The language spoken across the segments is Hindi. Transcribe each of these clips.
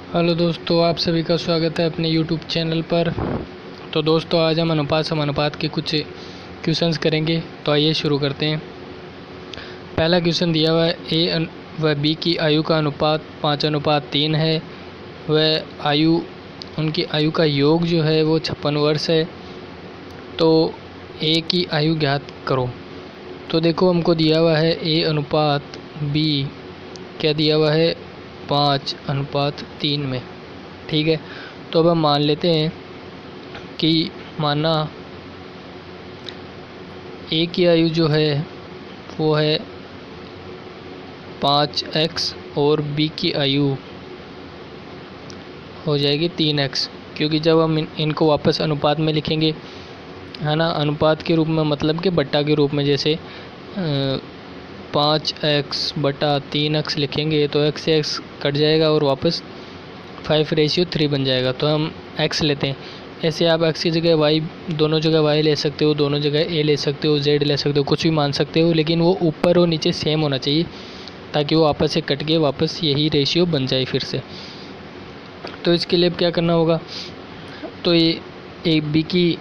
हेलो दोस्तों, आप सभी का स्वागत है अपने यूट्यूब चैनल पर। तो दोस्तों, आज हम अनुपात समानुपात के कुछ क्वेश्चंस करेंगे। तो आइए शुरू करते हैं। पहला क्वेश्चन दिया हुआ है, ए व बी की आयु का अनुपात 5:3 है। उनकी आयु का योग जो है वो 56 वर्ष है। तो ए की आयु ज्ञात करो। तो देखो, हमको दिया हुआ है ए अनुपात बी, क्या दिया हुआ है 5:3 में। ठीक है, तो अब हम मान लेते हैं कि माना ए की आयु जो है वो है 5x और बी की आयु हो जाएगी 3x। क्योंकि जब हम इनको वापस अनुपात में लिखेंगे, है ना, अनुपात के रूप में मतलब कि बट्टा के रूप में, जैसे 5x/3x लिखेंगे तो x से x कट जाएगा और वापस 5:3 बन जाएगा। तो हम x लेते हैं। ऐसे आप x की जगह y, दोनों जगह y ले सकते हो, दोनों जगह a ले सकते हो, z ले सकते हो, कुछ भी मान सकते हो, लेकिन वो ऊपर और नीचे सेम होना चाहिए ताकि वो आपस से कट के वापस यही रेशियो बन जाए फिर से। तो इसके लिए क्या करना होगा, तो ये ए बी की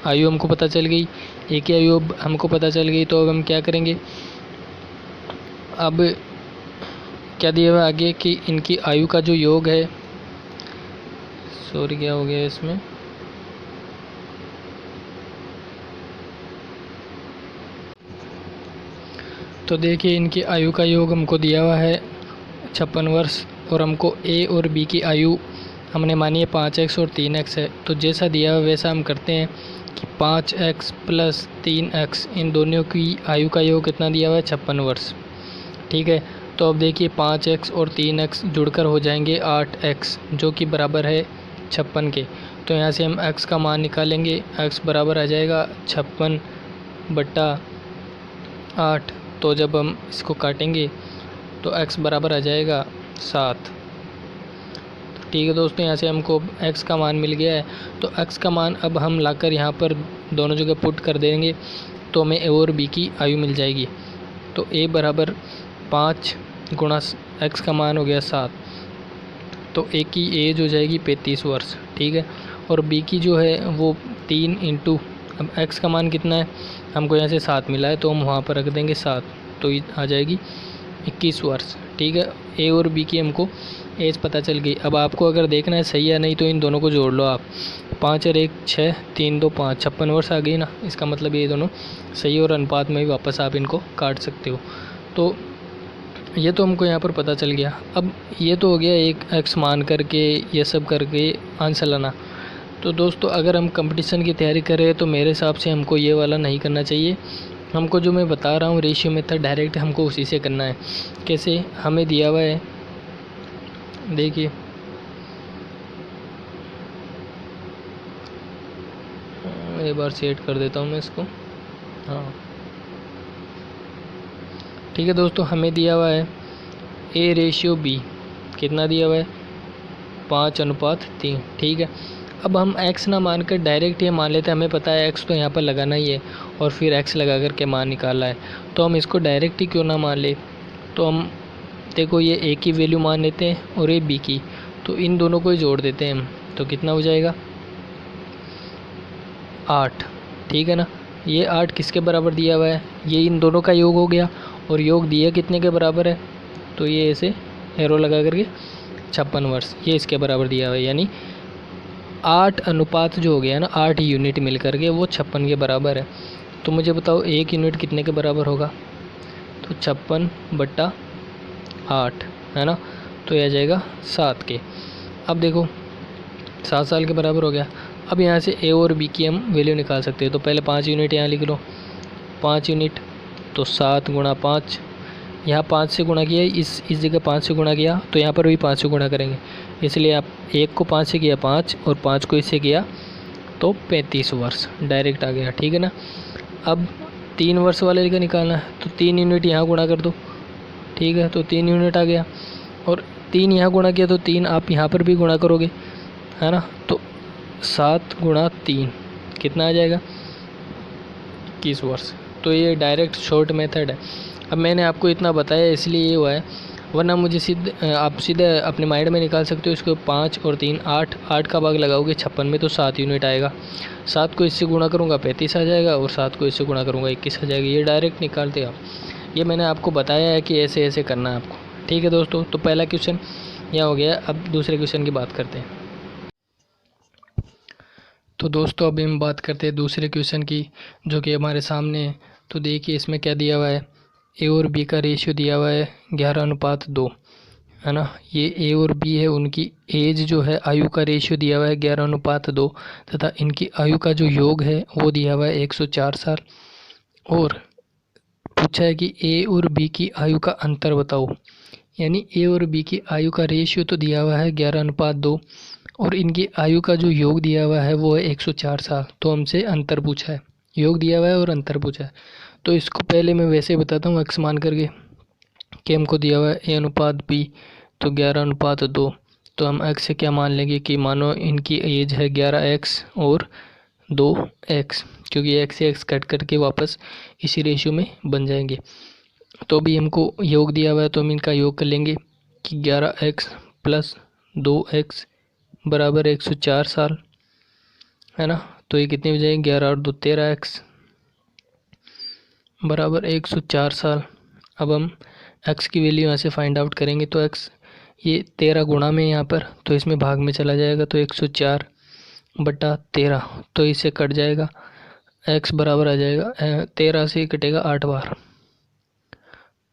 आयु हमको पता चल गई, ए की आयु हमको पता चल गई। तो अब हम क्या करेंगे, अब क्या दिया हुआ आगे कि इनकी आयु का जो योग है, सॉरी क्या हो गया इसमें, तो देखिए इनकी आयु का योग हमको दिया हुआ है 56 वर्ष और हमको ए और बी की आयु हमने मानी है 5x और 3x है। तो जैसा दिया हुआ वैसा हम करते हैं कि 5x + 3x, इन दोनों की आयु का योग कितना दिया हुआ है 56 वर्ष। ठीक है, तो अब देखिए 5x और 3x जुड़कर हो जाएंगे 8x, जो कि बराबर है 56 के। तो यहाँ से हम x का मान निकालेंगे, x बराबर आ जाएगा 56/8। तो जब हम इसको काटेंगे तो x बराबर आ जाएगा 7। ठीक है दोस्तों, यहाँ से हमको x का मान मिल गया है। तो x का मान अब हम लाकर यहाँ पर दोनों जगह पुट कर देंगे तो हमें a और b की आयु मिल जाएगी। तो a बराबर 5 गुणा x का मान हो गया 7, तो a की एज हो जाएगी 35 वर्ष। ठीक है, और b की जो है वो 3 इंटू, अब x का मान कितना है, हमको यहाँ से 7 मिला है तो हम वहाँ पर रख देंगे 7, तो ये आ जाएगी 21 वर्ष। ठीक है, a और b की हमको एज पता चल गई। अब आपको अगर देखना है सही या नहीं तो इन दोनों को जोड़ लो आप। 5 और 1 6, 3 2 5, 56 वर्ष आ गई ना। इसका मतलब ये दोनों सही और अनुपात में भी वापस आप इनको काट सकते हो। तो ये तो हमको यहाँ पर पता चल गया। अब ये तो हो गया एक x मान करके ये सब करके आंसर लाना। तो दोस्तों, अगर हम कंपटीशन की तैयारी कर रहे हैं तो मेरे हिसाब से हमको ये वाला नहीं करना चाहिए। हमको जो मैं बता रहा हूँ रेशियो मेथड, डायरेक्ट हमको उसी से करना है। कैसे, हमें दिया हुआ है, देखिए एक बार सेट कर देता हूँ मैं इसको। हाँ ठीक है दोस्तों, हमें दिया हुआ है a/b, कितना दिया हुआ है 5:3। ठीक है, अब हम x ना मान कर डायरेक्ट ये मान लेते हैं, हमें पता है x तो यहाँ पर लगाना ही है और फिर x लगा कर के मान निकाला है। तो हम इसको डायरेक्ट ही क्यों ना मान ले। तो हम देखो, ये a की वैल्यू मान लेते हैं और ये b की, तो इन दोनों को ही जोड़ देते हैं हम। तो कितना हो जाएगा 8। ठीक है ना, ये 8 किसके बराबर दिया हुआ है, ये इन दोनों का योग हो गया और योग दिया कितने के बराबर है, तो ये ऐसे एरो लगा करके 56 वर्ष, ये इसके बराबर दिया हुआ है। यानी 8 अनुपात जो हो गया ना, 8 यूनिट मिल करके वो 56 के बराबर है। तो मुझे बताओ 1 यूनिट कितने के बराबर होगा, तो 56/8 है ना, तो यह आ जाएगा 7 के। अब देखो 7 साल के बराबर हो गया। अब यहाँ से a और b की हम वैल्यू निकाल सकते हैं। तो पहले 5 यूनिट यहाँ लिख लो, 5 यूनिट तो 7 गुणा 5, यहाँ 5 से गुणा किया, इस जगह 5 से गुणा किया तो यहाँ पर भी 5 से गुणा करेंगे, इसलिए आप 1 को 5 से किया 5 और 5 को इससे किया तो 35 वर्ष डायरेक्ट आ गया। ठीक है ना, अब 3 वर्ष वाले का निकालना है तो 3 यूनिट यहाँ गुणा कर दो। ठीक है, तो 3 यूनिट आ गया और 3 यहाँ गुणा किया तो 3 आप यहाँ पर भी गुणा करोगे, है ना। तो 7 गुणा 3 कितना आ जाएगा 21 वर्ष। तो ये डायरेक्ट शॉर्ट मेथड है। अब मैंने आपको इतना बताया इसलिए ये हुआ है, वरना मुझे आप सीधे अपने माइंड में निकाल सकते हो इसको। 5 और 3 8, 8 का भाग लगाओगे 56 में तो 7 यूनिट आएगा। 7 को इससे गुणा करूँगा 35 आ जाएगा, और 7 को इससे गुणा करूँगा 21 आ जाएगा। ये डायरेक्ट निकालते आप। ये मैंने आपको बताया है कि ऐसे ऐसे करना है आपको। ठीक है दोस्तों, तो पहला क्वेश्चन यहाँ हो गया। अब दूसरे क्वेश्चन की बात करते हैं। तो दोस्तों अभी हम बात करते हैं दूसरे क्वेश्चन की, जो कि हमारे सामने है। तो देखिए इसमें क्या दिया हुआ है, ए और बी का रेशियो दिया हुआ है 11:2, है ना। ये ए और बी है, उनकी एज जो है, आयु का रेशियो दिया हुआ है 11:2, तथा इनकी आयु का जो योग है वो दिया हुआ है 104 साल। और पूछा है कि ए और बी की आयु का अंतर बताओ। यानी ए और बी की आयु का रेशियो तो दिया हुआ है 11:2, और इनकी आयु का जो योग दिया हुआ है वो है 104 साल। तो हमसे अंतर पूछा है, योग दिया हुआ है और अंतर पूछा है। तो इसको पहले मैं वैसे बताता हूँ एक्स मान करके, कि हमको दिया हुआ है A/B तो 11:2। तो हम एक्स से क्या मान लेंगे कि मानो इनकी एज है 11x और 2x, क्योंकि एक्स से एक्स कट करके वापस इसी रेशियो में बन जाएंगे। तो अभी हमको योग दिया हुआ है तो हम इनका योग कर लेंगे कि 11x + 2x बराबर 104 साल, है ना। तो ये कितनी हो जाएगी, 11 और 2 13x बराबर 104 साल। अब हम x की वैल्यू यहाँ से फाइंड आउट करेंगे। तो x ये 13 गुणा में यहाँ पर, तो इसमें भाग में चला जाएगा, तो 104/13, तो इससे कट जाएगा। x बराबर आ जाएगा 13 से कटेगा 8 बार,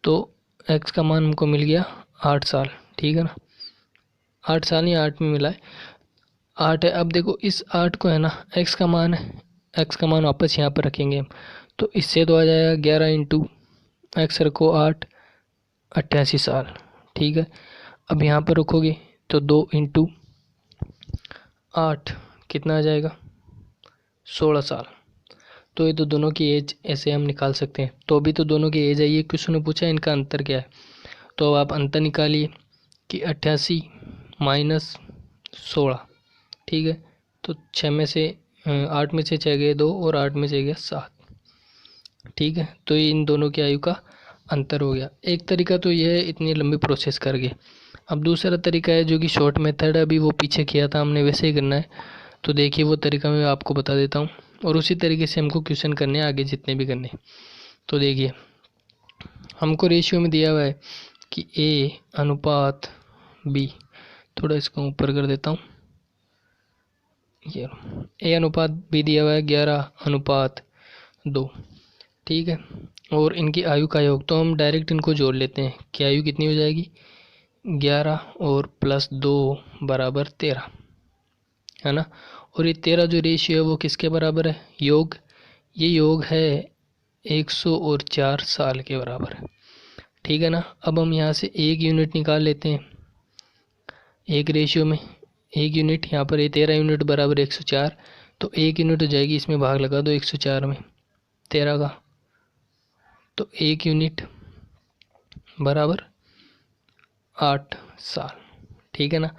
तो x का मान हमको मिल गया 8 साल। ठीक है ना, 8 साल ही 8 में मिला है, 8 है। अब देखो इस 8 को है ना, x का मान है, x का मान वापस यहाँ पर रखेंगे हम। तो इससे तो आ जाएगा 11 इंटू x रखो 8, 88 साल। ठीक है, अब यहाँ पर रखोगे तो 2 इंटू 8 कितना आ जाएगा, 16 साल। तो ये तो दोनों की एज ऐसे हम निकाल सकते हैं। तो अभी तो दोनों की एज है, ये क्वेश्चन ने पूछा है इनका अंतर क्या है। तो अब आप अंतर निकालिए कि 88 माइनस 16। ठीक है, तो 6 में से 8 में से 6 गए 2 और 8 में से गया 7। ठीक है, तो ये इन दोनों की आयु का अंतर हो गया। एक तरीका तो यह है इतनी लंबी प्रोसेस करके। अब दूसरा तरीका है जो कि शॉर्ट मेथड है, अभी वो पीछे किया था हमने, वैसे ही करना है। तो देखिए वो तरीका मैं आपको बता देता हूँ, और उसी तरीके से हमको क्वेश्चन करने हैं आगे जितने भी करने। तो देखिए हमको रेशियो में दिया हुआ है कि A/B, थोड़ा इसको ऊपर कर देता हूँ, ये A/B दिया हुआ है 11:2। ठीक है, और इनकी आयु का योग, तो हम डायरेक्ट इनको जोड़ लेते हैं कि आयु कितनी हो जाएगी, 11 और +2 बराबर 13, है ना। और ये 13 जो रेशियो है वो किसके बराबर है, योग, ये योग है 104 साल के बराबर है। ठीक है ना। अब हम यहाँ से एक यूनिट निकाल लेते हैं, एक रेशियो में एक यूनिट, यहाँ पर ये 13 यूनिट बराबर 104, तो एक यूनिट हो जाएगी, इसमें भाग लगा दो 104 में 13 का, तो एक यूनिट बराबर 8 साल। ठीक है ना।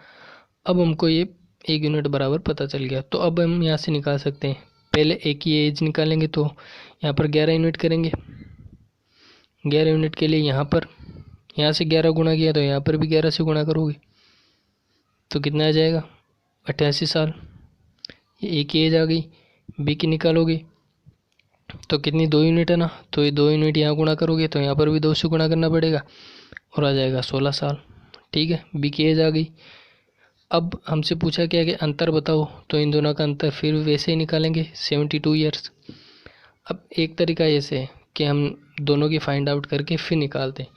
अब हमको ये एक यूनिट बराबर पता चल गया। तो अब हम यहाँ से निकाल सकते हैं, पहले एक की एज निकालेंगे, तो यहाँ पर 11 यूनिट करेंगे। 11 यूनिट के लिए यहाँ से 11 गुणा किया, तो यहाँ पर भी 11 से गुणा करोगे तो कितना आ जाएगा, 88 साल। ये ए की एज आ गई। बी की निकालोगे तो कितनी, 2 यूनिट है ना, तो ये 2 यूनिट यहाँ गुणा करोगे तो यहाँ पर भी 2 से गुणा करना पड़ेगा, और आ जाएगा 16 साल। ठीक है, बी की एज आ गई। अब हमसे पूछा क्या कि अंतर बताओ, तो इन दोनों का अंतर फिर वैसे ही निकालेंगे, 72 ईयर्स। अब एक तरीका ऐसे है कि हम दोनों की फाइंड आउट करके फिर निकालते हैं।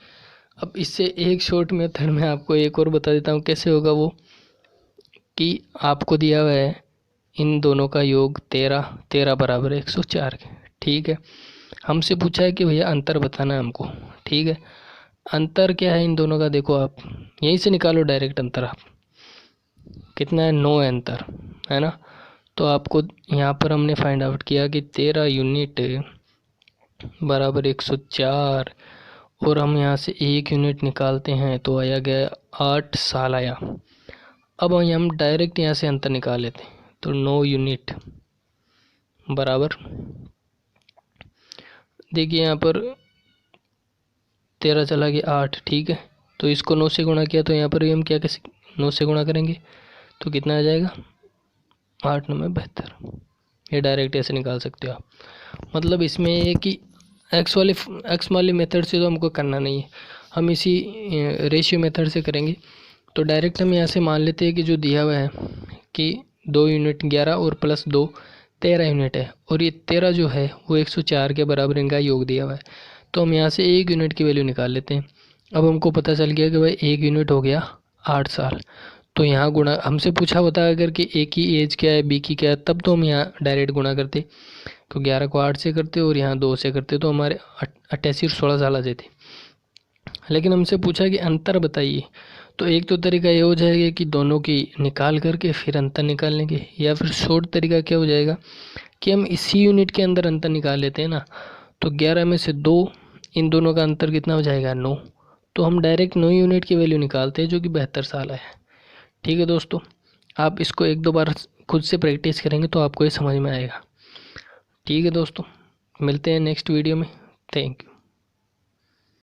अब इससे एक शॉर्ट मेथड में आपको एक और बता देता हूँ कैसे होगा वो, कि आपको दिया हुआ है इन दोनों का योग 13 बराबर 104 के। ठीक है, हमसे पूछा है कि भैया अंतर बताना है हमको। ठीक है, अंतर क्या है इन दोनों का, देखो आप यहीं से निकालो डायरेक्ट अंतर। आप कितना है, 9 है अंतर, है ना। तो आपको यहाँ पर हमने फाइंड आउट किया कि 13 यूनिट बराबर 104, और हम यहाँ से एक यूनिट निकालते हैं तो आया गया 8 साल आया। अब हम डायरेक्ट यहाँ से अंतर निकाल लेते हैं, तो 9 यूनिट बराबर, देखिए यहाँ पर 13 चला गया 8। ठीक है, तो इसको 9 से गुणा किया तो यहाँ पर भी हम क्या कैसे 9 से गुणा करेंगे तो कितना आ जाएगा 8 9 72। ये डायरेक्ट ऐसे निकाल सकते हो आप। मतलब इसमें ये कि एक्स वाली मेथड से तो हमको करना नहीं है, हम इसी रेशियो मेथड से करेंगे। तो डायरेक्ट हम यहाँ से मान लेते हैं कि जो दिया हुआ है कि 2 यूनिट 11 और प्लस 2 13 यूनिट है, और ये 13 जो है वो 104 के बराबर इनका योग दिया हुआ है। तो हम यहाँ से 1 यूनिट की वैल्यू निकाल लेते हैं। अब हमको पता चल गया कि भाई 1 यूनिट हो गया 8 साल। तो यहाँ गुणा हमसे पूछा होता है अगर कि ए की एज क्या है बी की क्या है, तब तो हम यहाँ डायरेक्ट गुणा करते, तो 11 को 8 से करते और यहाँ 2 से करते तो हमारे 88 और 16 साल आ जाते। लेकिन हमसे पूछा कि अंतर बताइए, तो एक तो तरीका ये हो जाएगा कि दोनों की निकाल करके फिर अंतर निकाल लेंगे, या फिर शॉर्ट तरीका क्या हो जाएगा कि हम इसी यूनिट के अंदर अंतर निकाल लेते हैं ना। तो 11 में से 2, इन दोनों का अंतर कितना हो जाएगा 9। तो हम डायरेक्ट 9 यूनिट की वैल्यू निकालते हैं जो कि 72 साल है। ठीक है दोस्तों, आप इसको 1 2 बार खुद से प्रैक्टिस करेंगे तो आपको ये समझ में आएगा। ठीक है दोस्तों, मिलते हैं नेक्स्ट वीडियो में। Thank you.